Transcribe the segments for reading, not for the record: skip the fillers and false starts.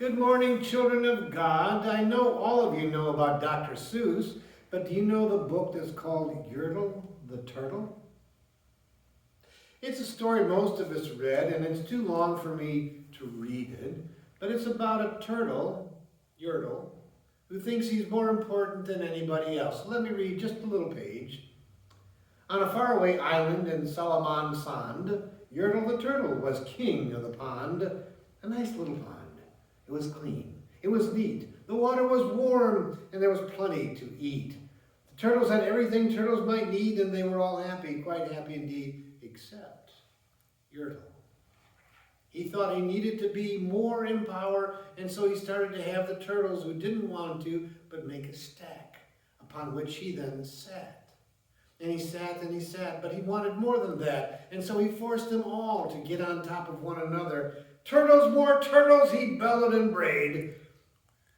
Good morning, children of God. I know all of you know about Dr. Seuss, but do you know the book that's called Yertle the Turtle? It's a story most of us read, and it's too long for me to read it, but it's about a turtle, Yertle, who thinks he's more important than anybody else. Let me read just a little page. On a faraway island in Salaman Sand, Yertle the Turtle was king of the pond, a nice little pond. It was clean. It was neat. The water was warm, and there was plenty to eat. The turtles had everything turtles might need, and they were all happy, quite happy indeed, except Yertle. He thought he needed to be more in power, and so he started to have the turtles who didn't want to, but make a stack, upon which he then sat. And he sat, but he wanted more than that, and so he forced them all to get on top of one another. Turtles, more turtles, he bellowed and brayed.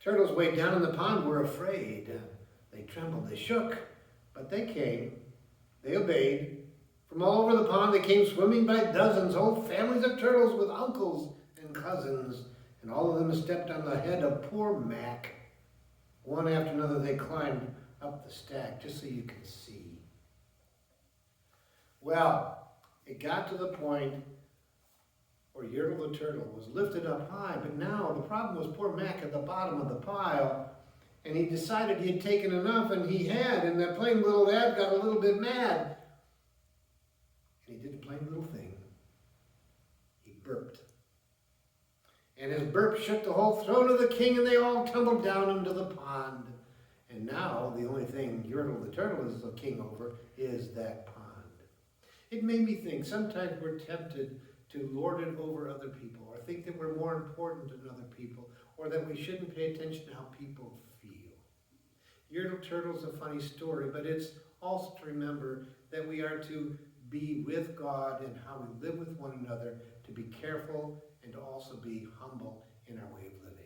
Turtles way down in the pond were afraid. They trembled, they shook, but they came. They obeyed. From all over the pond they came swimming by dozens, whole families of turtles with uncles and cousins, and all of them stepped on the head of poor Mac. One after another they climbed up the stack, just so you can see. Well, it got to the point where Yertle the Turtle was lifted up high, but now the problem was poor Mac at the bottom of the pile, and he decided he had taken enough, and he had, and that plain little lad got a little bit mad. And he did a plain little thing. He burped. And his burp shook the whole throne of the king, and they all tumbled down into the pond. And now the only thing Yertle the Turtle is the king over is that pond. It made me think sometimes we're tempted to lord it over other people, or think that we're more important than other people, or that we shouldn't pay attention to how people feel. Yertle Turtle's a funny story, but it's also to remember that we are to be with God and how we live with one another, to be careful and to also be humble in our way of living.